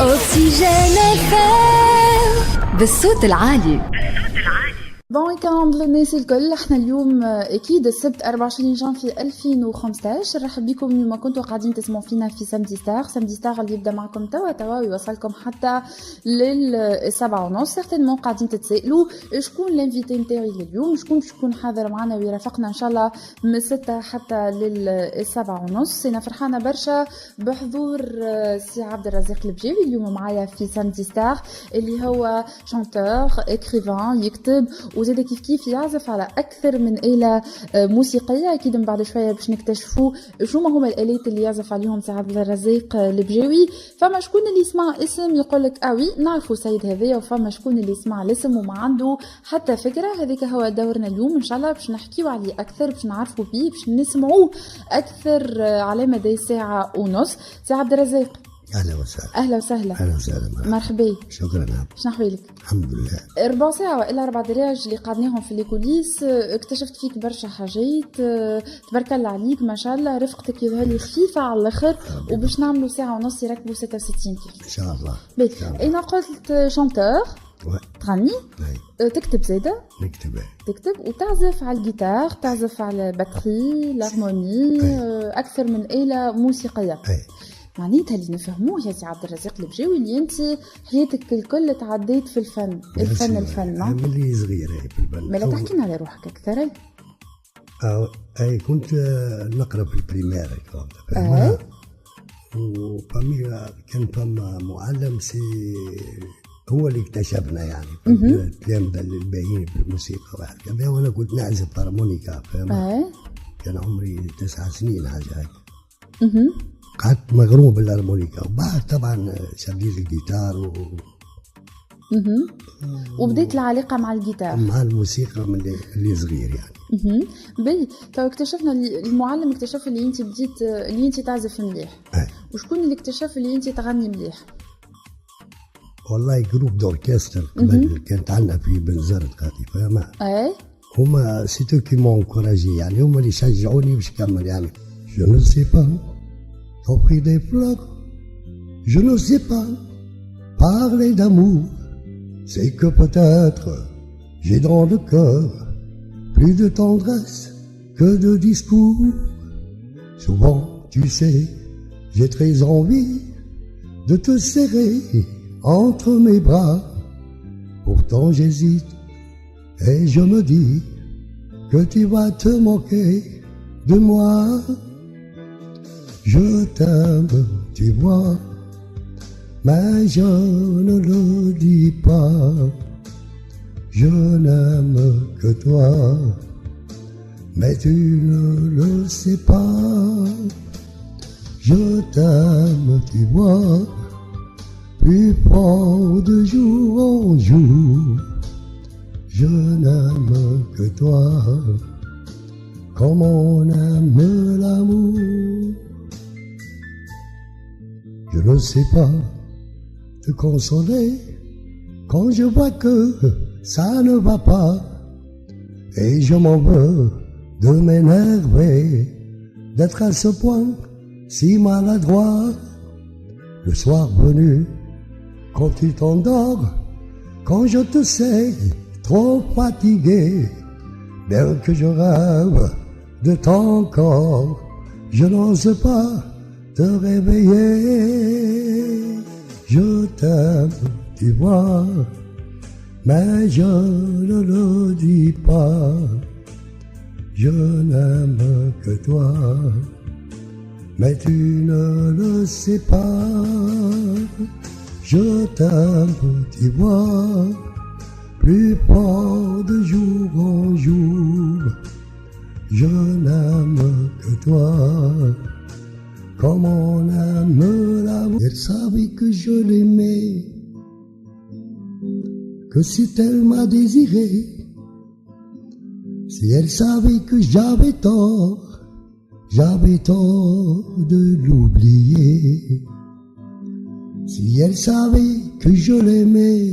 أوكسجين FM بالصوت العالي. بون ويكاند للناس الكل. احنا اليوم اكيد السبت 24 جانفي 2015. نرحب بكم لما كنتوا قاعدين تسمعوا فينا في سامدي ستار اللي يبدا معكم توا ويوصلكم حتى لل7:30. سيغتينمون قاعدين تتسائلوا شكون الانفيتي نتاعي اليوم، شكون باش يكون حاضر معنا ويرافقنا ان شاء الله من 6 حتى لل7:30. انا فرحانه برشا بحضور سي عبد الرزاق البجاوي اليوم معايا في سامدي ستار، اللي هو شانتور اكريفان يكتب وزاد كيف يعزف على أكثر من آلة موسيقية. أكيد من بعد شوية باش نكتشفوا شو ما هما الآلات اللي يعزف عليهم سي عبد الرزاق البجاوي. فما شكون اللي يسمع اسم يقولك وي نعرفوا سيد هذايا، وفما شكون اللي يسمع الاسم وما عنده حتى فكرة. هذاك هو دورنا اليوم إن شاء الله، باش نحكيو عليه أكثر، باش نعرفوا بيه، باش نسمعوه أكثر على مدى ساعة ونص. سي عبد الرزاق اهلا وسهلا. اهلا وسهلا. اهلا وسهلا. مرحبا. شكرا. شنو احوالك؟ الحمد لله. ربع ساعة والا 4 دراج اللي قعدناهم في الكوليس، اكتشفت فيك برشا حاجات. تبارك الله عليك ما شاء الله، رفقتك يظهر لي خفيفة على الاخر، وباش نعملوا ساعة ونص يركبوا 66 كيلو ان شاء الله. انا قلت شانتور تغني، تكتب زاده، تكتب وتعزف على الجيتار، تعزف على الباتري، الهارموني، اكثر من آلة موسيقية. معناتها اللي نفهموه يا سي عبد الرزاق البجاوي اللي انت حياتك الكل تعديت في الفن. الفن ملي صغير في الفن. ما لا تحكينا على روحك اكثر. اي كنت نقرا في البريمير وفامي كان فما معلم هو اللي اكتشفنا يعني التلامذة الباهيين في الموسيقى واحد كذا، وانا كنت نعزف هارمونيكا كان عمري 9 سنين حاجه هيك. قعدت مغروم بالهارمونيكا، وبعد طبعا شديت الجيتار وبديت العلاقه مع الجيتار مع الموسيقى من اللي صغير يعني. بي تو اكتشفنا المعلم اكتشف اللي انت بديت اللي انت تعزف مليح. وشكون اللي اكتشف اللي انت تغني مليح؟ والله جروب دوركستر كانت عندنا في بنزرت قاعدين فاهمة. هما سيتو كي مون كوراجي يعني، هما اللي شجعوني باش نكمل يعني. جو نو سي با offrir des fleurs, je ne sais pas parler d'amour, c'est que peut-être j'ai dans le cœur plus de tendresse que de discours. Souvent, tu sais, j'ai très envie de te serrer entre mes bras. Pourtant j'hésite et je me dis que tu vas te moquer de moi. Je t'aime, tu vois, mais je ne le dis pas. Je n'aime que toi, mais tu ne le sais pas. Je t'aime, tu vois, plus fort de jour en jour. Je n'aime que toi, comme on aime l'amour. Je ne sais pas te consoler quand je vois que ça ne va pas, et je m'en veux de m'énerver, d'être à ce point si maladroit. Le soir venu, quand tu t'endors, quand je te sais trop fatigué, bien que je rêve de ton corps, je n'ose pas te réveiller. Je t'aime, tu vois, mais je ne le dis pas. Je n'aime que toi, mais tu ne le sais pas. Je t'aime, tu vois, plus fort de jour en jour. Je n'aime que toi, comme on aime l'amour. Elle savait que je l'aimais, que si elle m'a désiré, si elle savait que j'avais tort de l'oublier. Si elle savait que je l'aimais,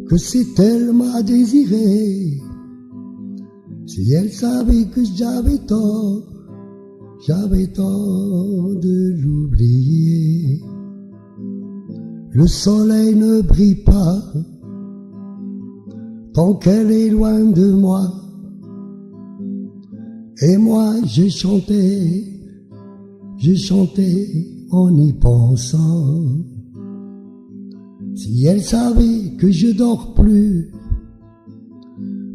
que si elle m'a désiré, si elle savait que j'avais tort de l'oublier. Le soleil ne brille pas tant qu'elle est loin de moi. Et moi j'ai chanté en y pensant. Si elle savait que je dors plus,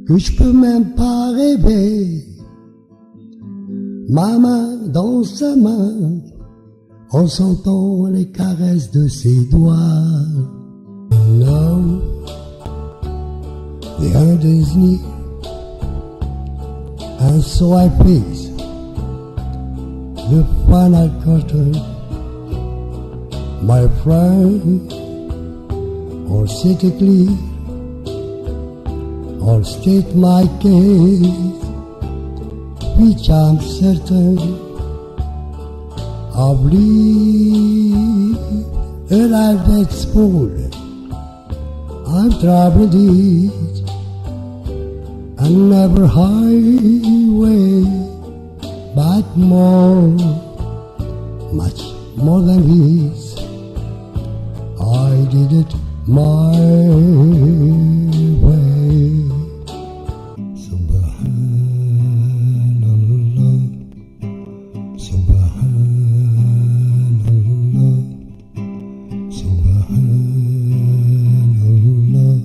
que je peux même pas rêver, ma main dans sa main, en sentant les caresses de ses doigts. Un homme vient de Disney, and so I face the final curtain. My friend, or sit it clear, or state my case, which I'm certain of leave a life that's full. I've traveled it, and never highway, but much more than this. I did it my way. Subhanallah, Subhanallah, Subhanallah,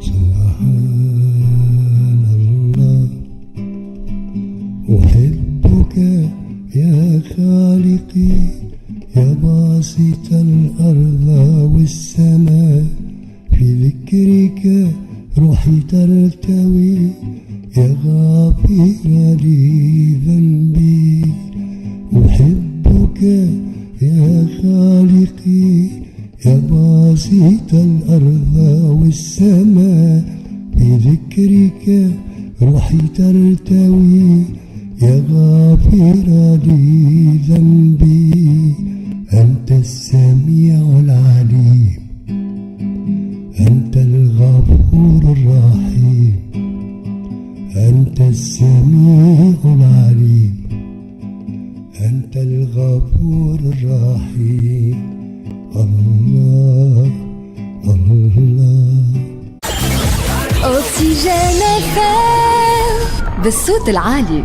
Subhanallah. أحبك يا خالقي يا باسط الأرض والسماء، في ذكرك روحي ترتوي يا غافر لي ذنبي. أحبك يا خالقي يا باسط الأرض والسماء، في ذكرك روحي ترتوي يا غافر لي ذنبي. أنت السميع العليم، أنت الغفور الرحيم، أنت السميع العليم، أنت الغفور الرحيم. الله الله. أوكسجين FM بالصوت العالي.